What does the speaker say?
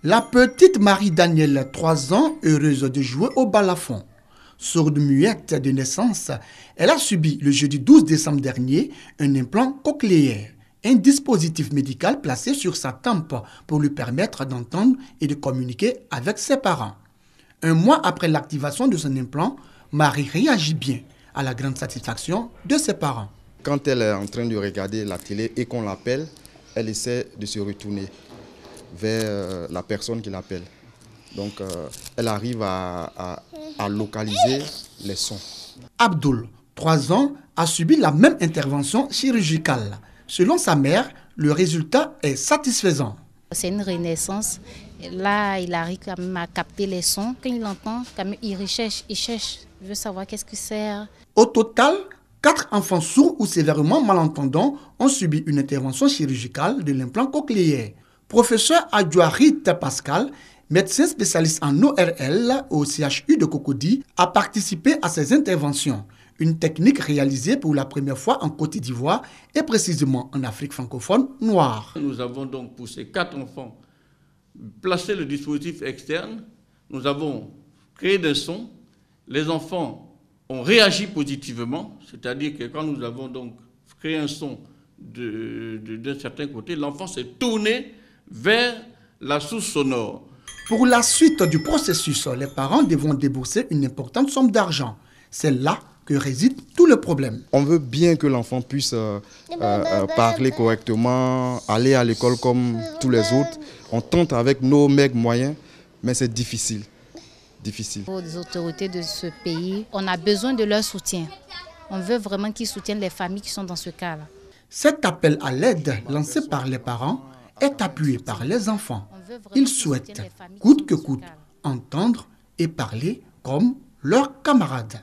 La petite Marie-Danielle, 3 ans, heureuse de jouer au balafon. Sourde muette de naissance, elle a subi le jeudi 12 décembre dernier un implant cochléaire, un dispositif médical placé sur sa tempe pour lui permettre d'entendre et de communiquer avec ses parents. Un mois après l'activation de son implant, Marie réagit bien, à la grande satisfaction de ses parents. Quand elle est en train de regarder la télé et qu'on l'appelle, elle essaie de se retourner vers la personne qui l'appelle. Donc, elle arrive à localiser les sons. Abdoul, 3 ans, a subi la même intervention chirurgicale. Selon sa mère, le résultat est satisfaisant. C'est une renaissance. Là, il arrive quand même à capter les sons. Quand il entend, quand même, il cherche. Il veut savoir qu'est-ce que c'est. Au total, 4 enfants sourds ou sévèrement malentendants ont subi une intervention chirurgicale de l'implant cochléaire. Professeur Adjouarit Pascal, médecin spécialiste en ORL au CHU de Cocody, a participé à ces interventions. Une technique réalisée pour la première fois en Côte d'Ivoire et précisément en Afrique francophone noire. Nous avons donc pour ces 4 enfants placé le dispositif externe. Nous avons créé des sons. Les enfants ont réagi positivement, c'est-à-dire que quand nous avons donc créé un son d'un certain côté, l'enfant s'est tourné vers la source sonore. Pour la suite du processus, les parents devront débourser une importante somme d'argent. C'est là que réside tout le problème. On veut bien que l'enfant puisse parler correctement, aller à l'école comme tous les autres. On tente avec nos maigres moyens, mais c'est difficile. Pour les autorités de ce pays, on a besoin de leur soutien. On veut vraiment qu'ils soutiennent les familles qui sont dans ce cas-là. Cet appel à l'aide lancé par les parents est appuyé par les enfants. Ils souhaitent, coûte que coûte, entendre et parler comme leurs camarades.